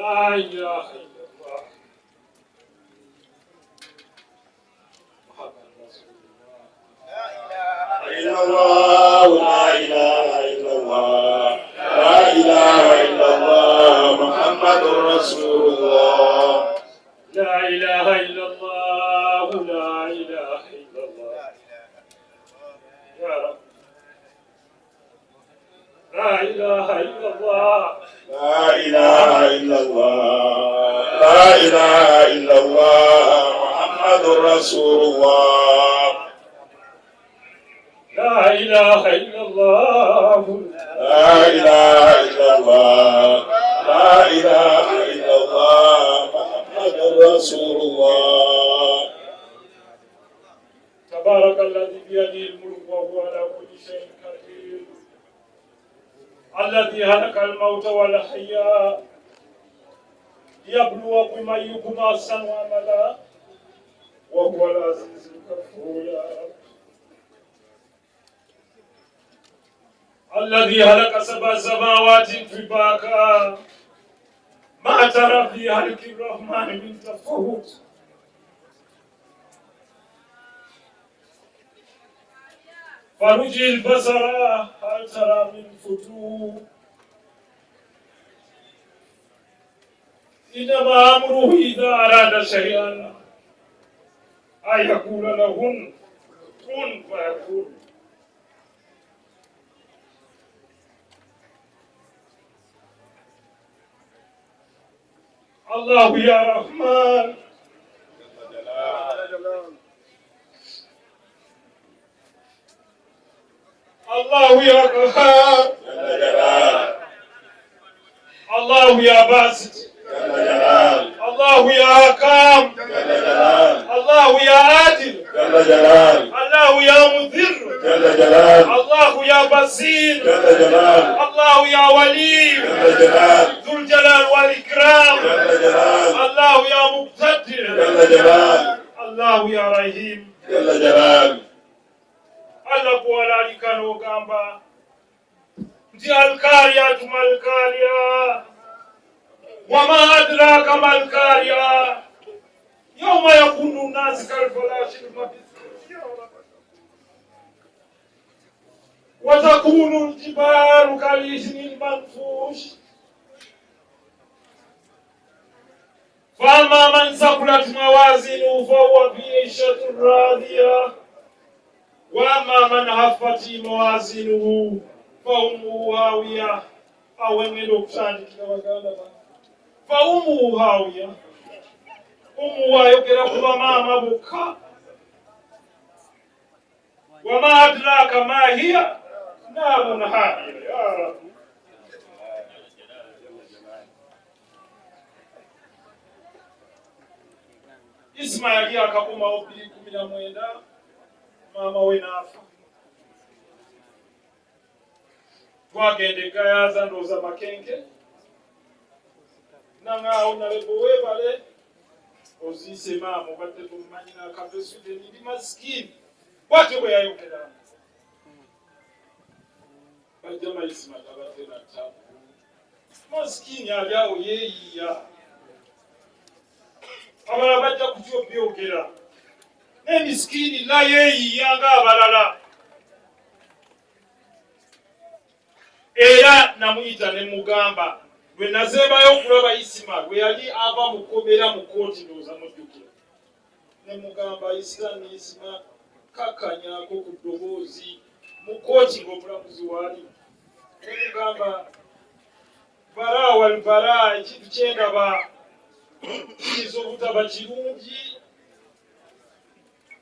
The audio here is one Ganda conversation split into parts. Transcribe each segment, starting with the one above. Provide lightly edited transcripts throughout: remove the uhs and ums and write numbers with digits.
لا إله إلا الله محمد رسول الله. لا إله إلا الله لا إله إلا الله لا إله إلا الله محمد رسول الله. لا إله إلا الله لا إله إلا الله يا رب. لا إله إلا الله لا إله إلا الله لا إله إلا الله محمد رسول الله. لا إله إلا الله لا إله إلا الله لا إله إلا الله محمد رسول الله. تبارك الذي بيده الملك وهو على كل شيء قدير الذي هلك الموت والحياة ليبلوكم أيكم أحسن عملا وهو العزيز الغفور يا رب. الذي هلك سبع سماوات طباقا ما ترى في خلق الرحمن من تفاوت. فرج البصر هل ترى من فتور. إنما أمره إذا أراد شيئا أن يقول له كن فيكون. الله يا رحمن الله يا قهار الله يا باسط الله يا حكام الله يا عادل الله يا مذر الله يا بصير الله يا ولي ذو الجلال والإكرام الله يا مقتدر الله يا رحيم Allah kuwalalika n'ogamba nti alkariyatu malkariya wama adraka malkariya yawma yakunu nnasi kalfarashi lmabthus wa takunu ljibalu kalihni lmanfush fama man sakulat mawazinuhu fahuwa fi 'ishatin radiyah وأما من خفت موازينه فأمه هاوية أو أمه فأمه هاوية أمه يقرأ ماما بكى وما أدراك ما هي نار حامية يا رب. إسماعيل يكاكم أوبيكم من أموينا mama we nafa twagende gayaza ndoza makenke nangaawo nalebo webale ozise mama obadde tumanyina kabesude ndi maskini bwate bwe yayogera bajja mayisima tabadde na tabu maskini alyawo yeeyiya abala bajja kutyo byogera n'emiskini la yeeyiya ng'abalala era namuyita ne mugamba lwe nazeebayo okulaba Isima lwe yali ava mu kkomera mu kooti ndowooza mujjukira ne mugamba Isima kakkanyaako ku ddoboozi mu kooti ng'omulamuzi waali ne mugamba bara wal bara ekintu kyendaba kiyinza obutaba kirungi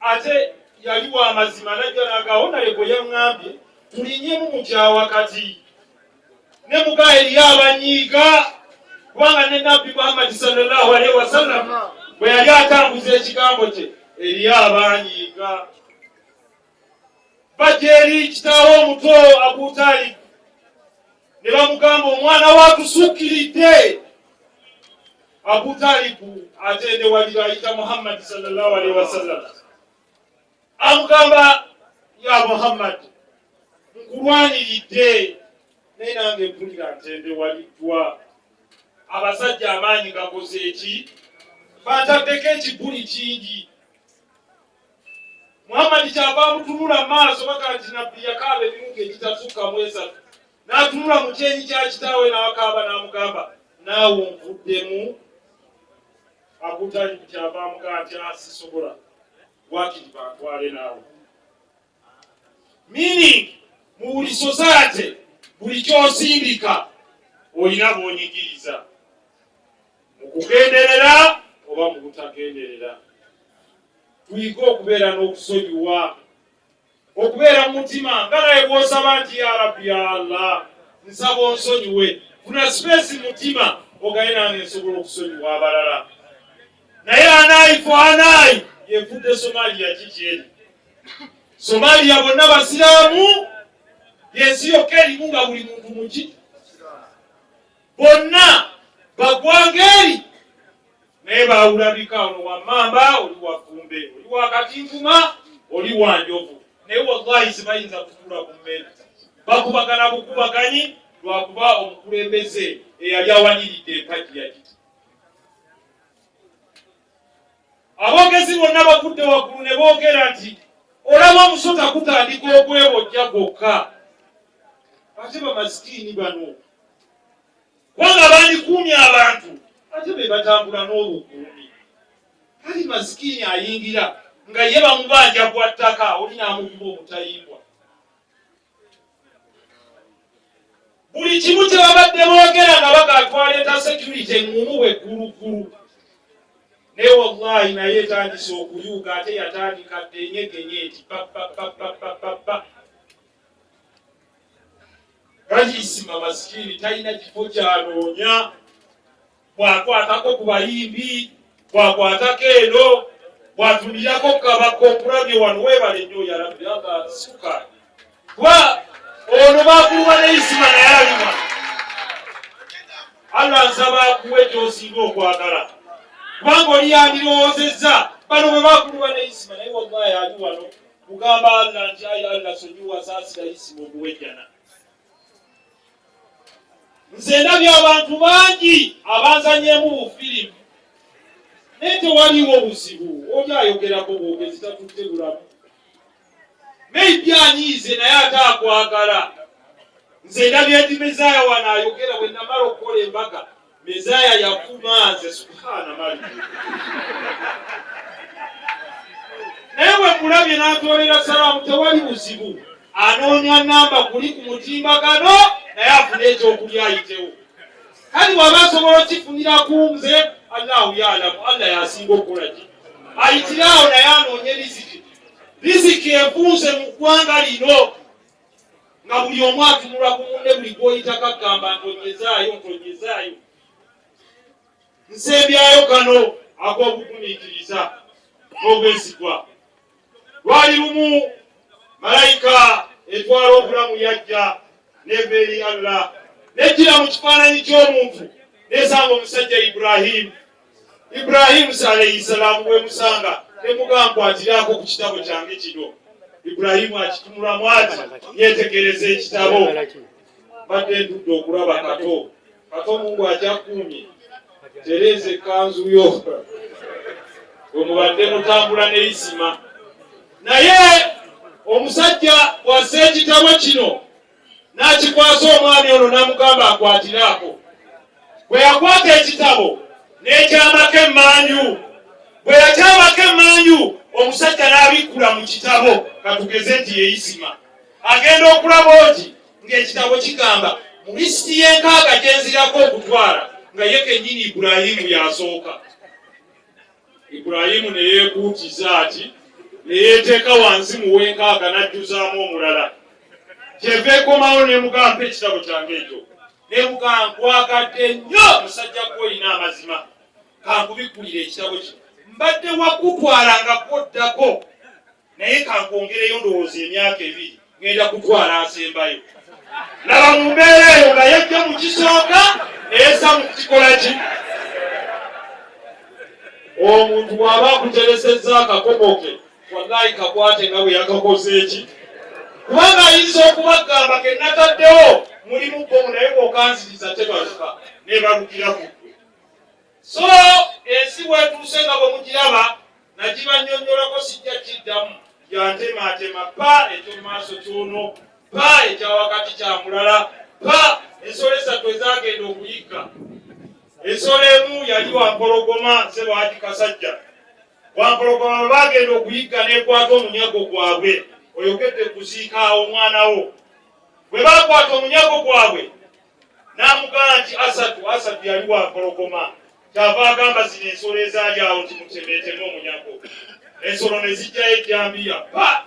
ate yali wa mazima najja nagaawo naye gwe yaŋŋambye tulinyemu mu kyawakati ne mugaa eri abanyiiga kubanga ne nabbi Muhammad sallallahu alaihi wasallam bwe yali atambuza ekigambo kye eri abanyiiga bajja eri kitaawe omuto Abu Talib ne bamugamba omwana waatusuukiridde. Abu Talib atendewalira ayita Muhammad sallallahu alaihi wasallam amugamba ya Muhammad nkulwaniridde naye nange mpulira ntendewaliddwa abasajja amaanyi gakoze eki bataddeko ekibuli kingi. Muhammad kyava amutunula maaso baka nti nabbi yakaaba emirundi egitasukka mu esatu, n'atunula mu kyenyi kya kitaawe n'akaaba n'amugamba naawe onvuddemu. Abu Talib kyava amugamba nti sisobola wakiri bantwale naawe. Meaning mu buli society buli kyosindika olina b'onyigiriza mu kugenderera oba mu butagenderera. Tuyige okubeera n'okusonyiwa, okubeera mu mutima nga naye bw'osaba nti ya Rabbi ya Allah nsaba onsonyiwe, funa space mu mutima ogaye nange nsobola okusonyiwa abalala. Naye anayi fo anayi yefudde Somalia kiki eri? Somalia bonna basiraamu, yensi yokka erimu nga buli muntu muki, bonna baggwanga eri. Naye bawulabika ono wammamba, oli wafumbe, oli wakatinfuma, oli wanjovu. Naye wallahi sibayinza kutuula ku mmere, bakubagana bukubaganyi lwakuba omukulembeze eyali awaniridde empagi yagiti. Aboogezi bonna bavudde waggulu ne boogera nti olaba omusota gutandika okwebojja gwokka. Ate bamasikini bano kubanga bandikuumye abantu ate be batambula n'obukuumi. Kali masikini ayingira nga ye bamubanja gwa ttaka, oli n'amukuba obutayimbwa. Buli kimu kye babadde boogera nga bagatwaleeta security engumu bweggulugulu. Naye wallahi naye etandise okuyuga ate yatandika ddenyegenye eti papapapapapapa. Kaliisima masikini talina kifo ky'anoonya. Bw'akwatako ku bayimbi, bw'akwatako eno, bw'atumirako kabaka okulabye wano weebale nnyo ya Rabbi aga sukaali. Kuba ono baakuluba ne Isima naye alima. Allah nsaba akuwe gy'osinga okwagala. Kubanga oli yandirowoozezza bano bwe baakuluba ne Isima naye wallahi ali wano kugamba Allah nti ayi Allah sonyiwa saasira Isima omuwejjana. Nze ndabye abantu bangi abanzanyeemu bufirimu naye tewaliwo buzibu. Oli ayogerako bwogezi tatutte bulamu. Maybe anyiize naye ate akwagala. Nze ndabye nti Mezaaya wano ayogera bwe namala okukola embaga. Mezaaya yakuma nze subhaana mali. Naye bwe mulabye n'atwolera salaamu tewali buzibu. Anoonya namba kuli ku mutimbagano naye afune ekyokulya ayitewo. Kali waba asobola okifunira ku nze Allahu ya'lamu, Allah yasinga okukola ki ayitirawo naye anoonye riziki. Riziki efunse mu ggwanga lino nga buli omu atunula ku munne buli gw'oyitako agamba ntonyezaayo ntonyezaayo. Nsembyayo kano ak'obugumiikiriza n'obwesigwa. Lwali lumu malayika etwala obulamu yajja neva eri Allah nejjira mu kifaananyi ky'omuntu nesanga omusajja Ibrahimu alayhi salaamu bwe musanga nemugamba nkwatiraako ku kitabo kyange kino. Ibrahimu akitunulamu ati yeetegereza ekitabo. Mbadde ntudde okulaba kato Mungu ajakuumye tereeza ekkanzu yo bwe mubadde mutambula ne Isima. Naye omusajja bw'assa ekitabo kino n'akikwasa omwami ono n'amugamba akwatiraako. Bwe yakwata ekitabo n'ekyamako emmanju. Bwe yakyamako emmanju omusajja n'abikkula mu kitabo. Katugeze nti ye Isima agenda okulaba oti ng'ekitabo kigamba mu lisiti y'enkaaga gye nzirako okutwala nga ye kennyini Ibulayimu yasooka. Ibulayimu ne yeekuutiza ati ne yeeteeka wansi mu w'enkaaga n'ajjuzaamu omulala. Kyeva ekomawo n'emugamba ekitabo kyange ekyo. N'emugamba nkwagadde nnyo musajja gw'olina amazima kankubikkulira ekitabo kino. Mbadde wakutwala nga kwoddako naye kankwongereyo ndowooza emyaka 2 ngenda kutwala asembayo. Laba mu mbeera eyo nga yajja mu kisooka neyeessa mu kikola ki. Omuntu bw'aba akuteresezza akakomo ke wallahi kakwate nga bwe yakakoze eki. Kubanga ayinza okubagamba ke nataddewo mulimu gwomu naye bw'okanziriza tebaluka nebalukira ku ggwe. So ensi wetuuse nga bwe mugiraba nagibanyonyolako sijja kiddamu yantematema pa ekyo maaso kyono pa ekya wakati kya mulala pa ensolo esatu ezagenda okuyigga. Ensolo emu yali Wampologoma Ssebawagi Kasajja. Wampologoma bagenda okuyigga n'ekwata omunyago gwabwe oyogedde kuziika omwana wo. Bwe bakwata omunyago gwabwe n'amugamba nti Asatu yali Wampologoma. Kyava agamba zino ensolo ezaali awo nti mutemeeteme omunyago. Ensolo ne zijjayo ejjambiya pa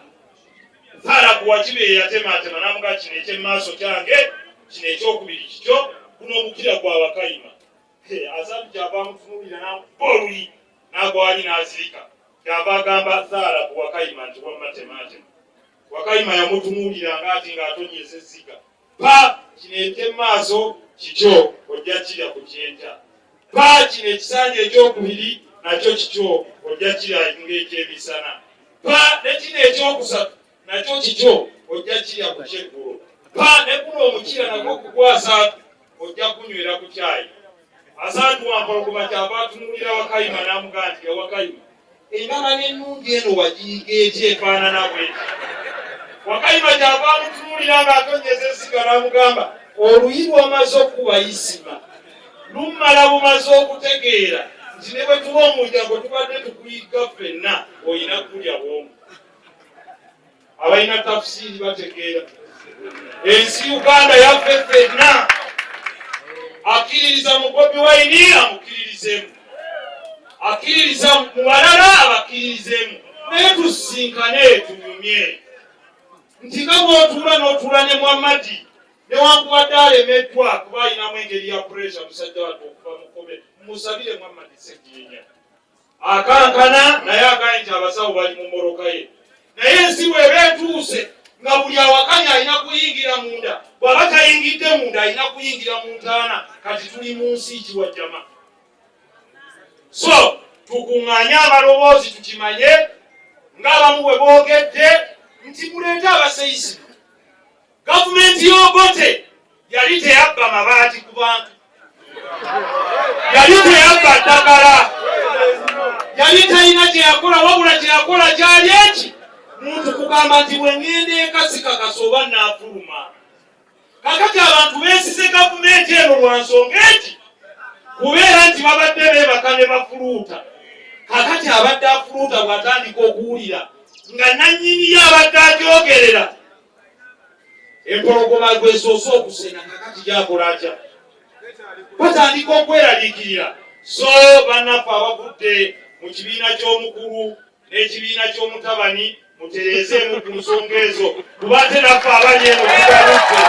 Zaalabu Wakibe yatematema n'amugamba kino eky'emmaaso kyange kino ekyokubiri kikyo guno omukira gwa Wakayima. Asatu kyava amutunuulira n'amukuba oluyi n'agwali n'azirika. Kyava agamba Zaalabu Wakayima nti wamma tematema. Wakayima yamutunuulira ng'ati ng'atonyeza essiga. Pa kino eky'emmaaso kikyo ojja kirya ku kyenkya. Pa kino ekisanja ekyokubiri nakyo kikyo ojja kirya ng'ekyemisana. Pa ne kino ekyokusatu nakyo kikyo ojja kirya ku kyeggulo. Pa ne guno omukira nagwo kugwasa ojja kunywera ku kyayi. Asatu Wampologoma kyava atunuulira Wakayima n'amugamba nti Wakayima engama n'ennungi eno wagiyiga eki efaanana bweti. Wakayima kyava amutunuulira ng'atonyeza essiga n'amugamba oluyi lwamaze okuba isima lumala bumaze okutegeera nti ne bwe tuba omulyango tubadde tukuyigga ffenna olina kulya bwomu. Abalina tafusiiri bategeera ensi Uganda yaffe ffenna. Akkiririza mu Bobi Wine amukiririzemu, akkiririza mu balala abakkiririzemu, naye tusinkane tunyumye nti nga bw'otuula n'otuula ne Muhammadi newankubadde alemeddwa kuba alinamu engeri ya puresha musajja wattu okuva mukobe musabire Muhammadi Sseggirinya akankana naye agaye nti abasawo bali mu moroka ye. Naye ensi bw'eba etuuse nga buli awakanya alina kuyingira munda, bw'aba tayingidde munda alina kuyingira mu ntaana. Kati tuli mu nsi kiwajjama. So tukuŋŋaanye amaloboozi tukimanye ng'abamu bwe boogedde nti muleete abaseyisi. Gavumenti y'Obote yali teyabba mabaati ku bantu, yali teyabba ddagala, yali talina kye yakola, wabula kye yakola kyali eki muntu kugamba nti bwe ŋŋenda eka sikakasa oba naafuluma. Kakati abantu beesize gavumenti eno lwa nsonga eki kubeera nti babadde beebaka ne bafuluuta. Kakati abadde afuluuta bw'atandika okuwulira nga nannyini ye abadde agyogerera empologoma gwesoose okusena kakati gyakola atya? Batandika okweraliikirira. So bannaffe abavudde mu kibiina ky'omukulu n'ekibiina ky'omutabani mutereezeemu ku nsonga ezo kuba ate naffe abali eno tugaluffe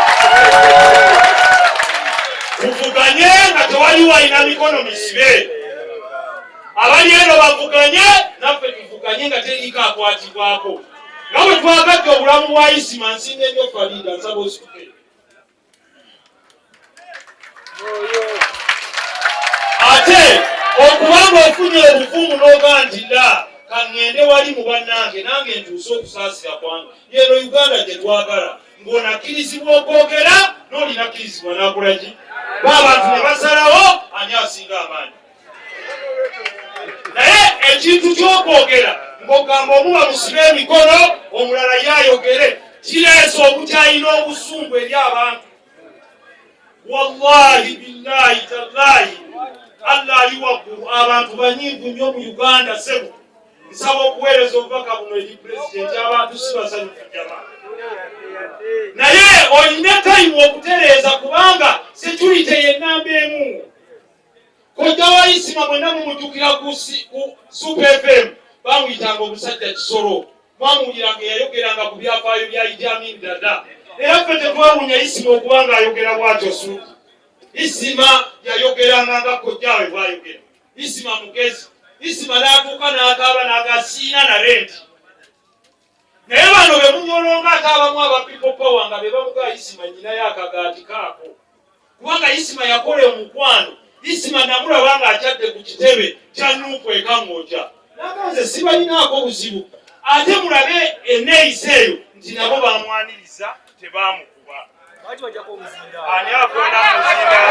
tuvuganye nga tewali walina mikono misibe. Abali eno bavuganye naffe tuvuganye nga teriko akwatibwako. Nga bwe twagadde obulamu bwa Isima nsinga ennyo Farida nsaba osituke. Ate okubanga ofunye obuvumu n'ogaa nti dda kaŋŋende wali mu bannange nange ntuuse okusaasira kwange. Yeno Uganda gye twagala ng'onakkirizibwa okwogera n'olinakkirizibwa n'akola ki? B'abantu ne basalawo ani asinga amaanyi. Naye ekintu ky'okwogera ng'ogamba omu bamusibe emikono omulala yayogere kireese obukyayina obusungu eri abantu. Wallahi billahi tallahi Allah ali waggulu, abantu banyiivu nnyo mu Uganda sebo. Nsaba okuweereza obubaka buno eri pulezidenti abantu si basanyufu jamaa. Naye olina tayimu okutereeza kubanga security y'ennamba emu. Kojja wa Isima mwenna mumujjukira ku Super FM bamuyitanga omusajja Kisoro. Mwamuwuliranga yayogeranga ku byafaayo bya Idi Amin Dada. Era ffe tetwawunya Isima okuba ng'ayogera bw'atyo Suuti. Isima yayogeranga nga kojjaawe bw'ayogera. Isima mugezi. Isima n'atuuka n'akaaba n'agasiina na renti. Naye bano be munyolonga ate abamu aba people power nga be bamuga Isima nnyinayo akagaati kaako. Kubanga Isima yakola omukwano. Isima namulaba ng'akyadde ku kitebe kya Nuupu e Kangooja. Naganze sibalinaako buzibu. Ate mulabe enneeyisa eyo nti nabo bamwaniriza tebaamukuba. Ani akwenda muzinda?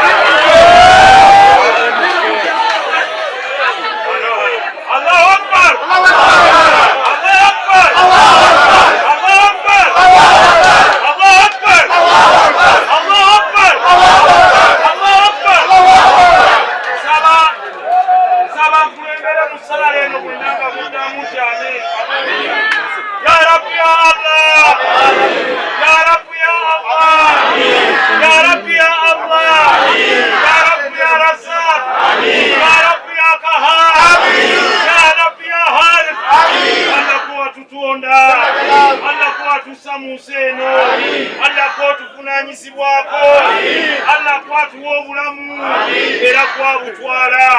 Wataala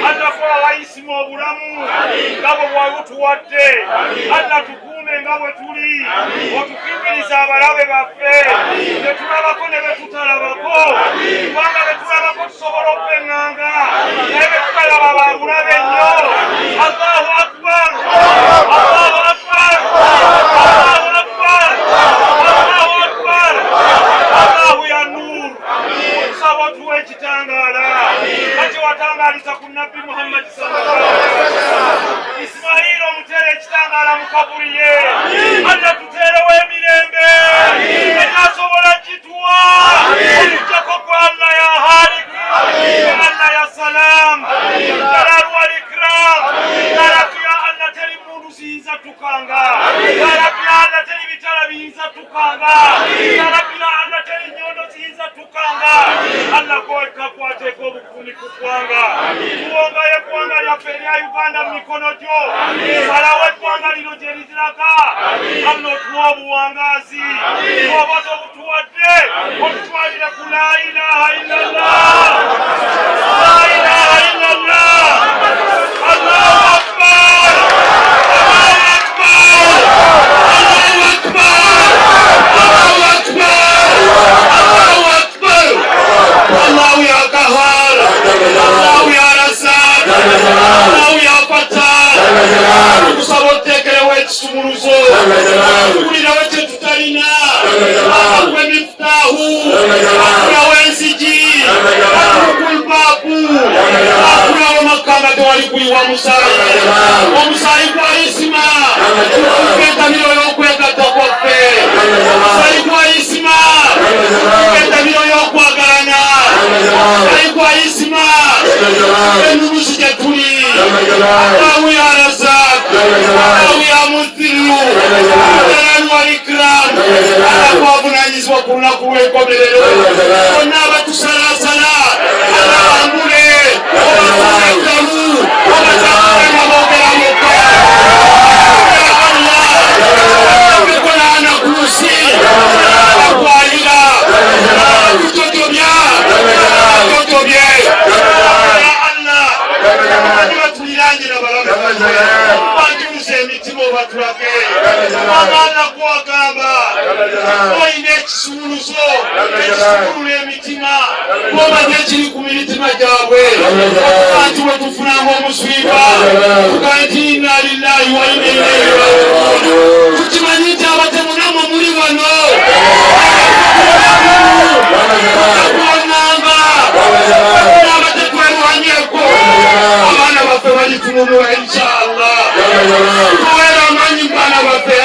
atakuwa waisimu obulamu nga bwe bw'otuwadde tukuume nga bwe tuli otukingiriza abalabe baffe ne tulabako ne be tutalabako kubanga be tulabako tusobola okweŋŋanga naye be tutalaba babulabe nnyo. Allahu akbar, Allahu akbar, Allahu akbar, Allahu akbar. Allahu ya Nur, tusaba otuwa ekitangaala kati watangaaliza ku Nabbi Muhammad sallallahu alaihi wasallam. Ismail omutere ekitangaala mu kabuli ye Allah tuterewo emirembe enasobola kituwa okujjako kwa Allah ya Halik, Allah ya Salam, Jalal wal Ikram. Ya Rabbi ya Allah teri mundu siyinza tukanga, Ya Rabbi ya Allah teri bitala biyinza tukanga, Ya Rabbi ya Allah teri nyondo ziyinza tukanga. Allah kwateko obukumi ku ggwanga, tuwonga eggwanga lyaffe erya Uganda mu mikono gyo, salawo eggwanga lino gye liziraka. Allah otuwa obuwangazi obubazo obutuwadde otutwalire ku la ilaha illallah, la ilaha illallah. Allahu akbar, Allahu akbar, Allahu akbar, Allahu akbar, Allahu akbar. Allahu ya Qahhar, Allahu ya Razzaq, Allahu ya Fattah. Tusaba oteekerewo ekisumuluzo tukulirawo kye tutalina, akuwe Miftaahu, akulawo enzigi, akul baabu, akulawo makanga tewali kuyiwa musaayi, omusaayi gwa Isima tukentamiro y'okwegatta kwaffe, omusaayi gwa Isima tukentamiro y'okwagalana, omusaayi gwa Isima ennunusi gye tuli. Allahu ya Razzaq, Allahu ya Mudhillu, Jalal wal Ikram. Abavunaanyizibwa ku lunaku lw'enkomerero bonna abatusalaasala abawangule obasaekamu obasaakanya boogera mukka abekolana ku nsi akwalira tutotobya tutotobye batulirangira batuuza emitima obatulage abaana kwagamba olina ekisumuluzo ekisumulula emitima obaze ekiri ku mitima gyabwe abantu bwe tufunanga omuswiba tuga nti inna lillahi wa inna ilaihi raaji'uun. Tukimanyi nti abatemu namwe muli wano akuwangamba abatetwerwanyeko abaana baffe balitunulwa inshallah. Tuweera amanyi baana baffe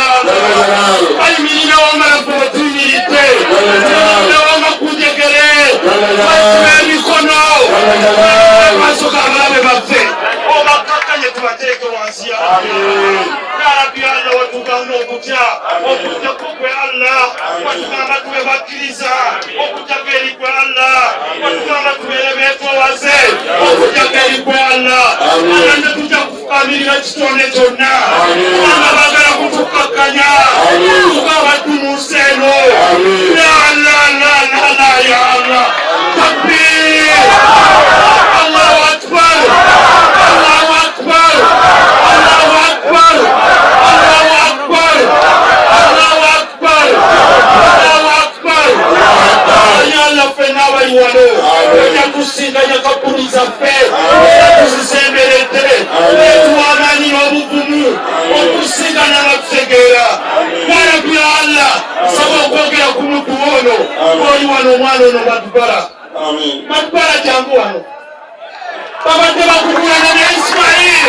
bayimirirawo nga baffe batuyimiridde tuyimiriddewo nga kunjegere basiba emikono maaso g'abalabe baffe obakkakkanye tubateeke wansi yaabwe. Ya Rabbi Allah watugamba okutya okujjako gwe Allah, watugamba tube bakkiriza okujjako eri gwe Allah, watugamba tubeere beetoowaze okujjako eri gwe Allah. Allah ne tujja kufukamirira kitonde kyonna kubanga baagala kutukkakkanya tugamba tumuuse eno. La la la la la ya Allah. Takbir, Allahu akbar, Allahu akbar, Allahu akbar, Allahu akbar, Allahu akbar, Allahu akbar. Ya Allah fena abali wano ojja tusinganya kabuli zaffe tuzisemberedde tuwamanira obuvumu okusinga n'abatutegeera. Ya Rabbi ya Allah saba okwogera ku muntu ono oli wano omwana ono Matubala. Matubala jangu wano babadde bakugulana ne Ismail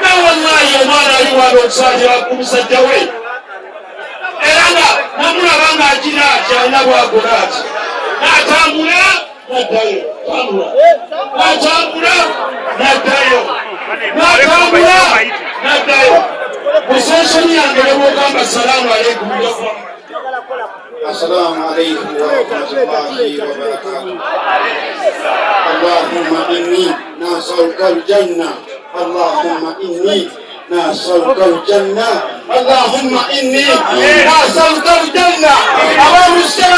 na wallahi omwana ali wano okusaajira ku musajja we era nga namulaba ng'agira kyalina bwagola ati n'atambula n'addayo, n'atambula n'addayo, n'atambula n'addayo. Mu sensoni yange ne bw'ogamba salaamu aleikum jafa. السلام عليكم ورحمة الله وبركاته. اللهم إني نسألك الجنة، اللهم إني نسألك الجنة، اللهم إني نسألك الجنة. أبا مسلم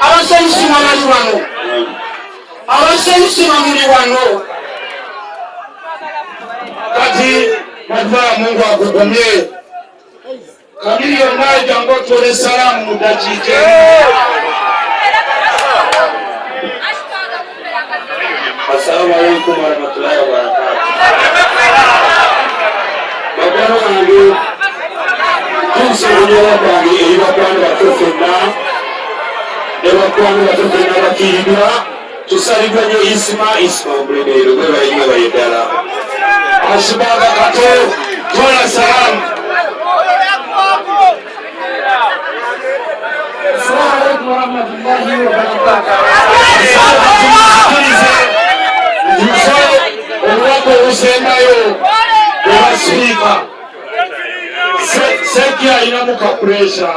أبا سمسم أبا abasomesa muli wano kati matwala Mungu akugumye kabili yonaja ngotole salamu mudakike Assalamu alaikum warahmatullahi wabarakatuh. Bakano wangu kunsobola bangi ebakwano batofena ebakwano batofena bakiribwa tusalibwa nyo isma omulebero bwe bayiga bayedala ashibaga kato tola salamu. Assalamu alaikum warahmatullahi wabarakatuh. Uwako usemayo unasifika sekia inamuka pressure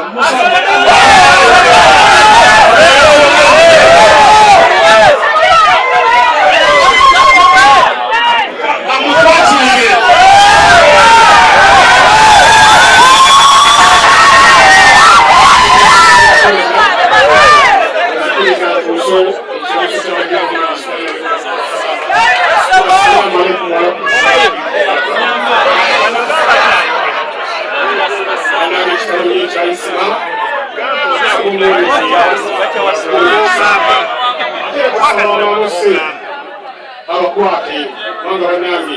abakwate banga banange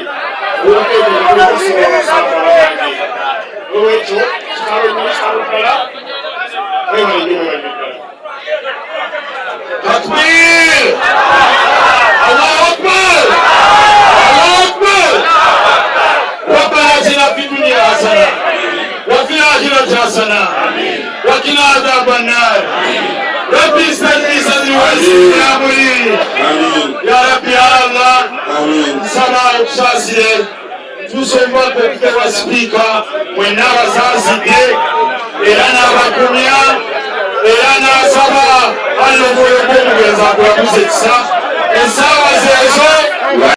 olwekyo kitawenyesaalukala takbir Allahu akbar Allahu akbar rabbana atina fid dunya hasana wa fil akhirati hasana wa qina adhaban nar rabbi istajib sadri wa yassir amri ya rabbi ya Allah sana ukusasire tusomba kwa speaker mwena bazazide era n'abakumya era n'asaba allo bw'omugenza kulamuza ekisa ensaawa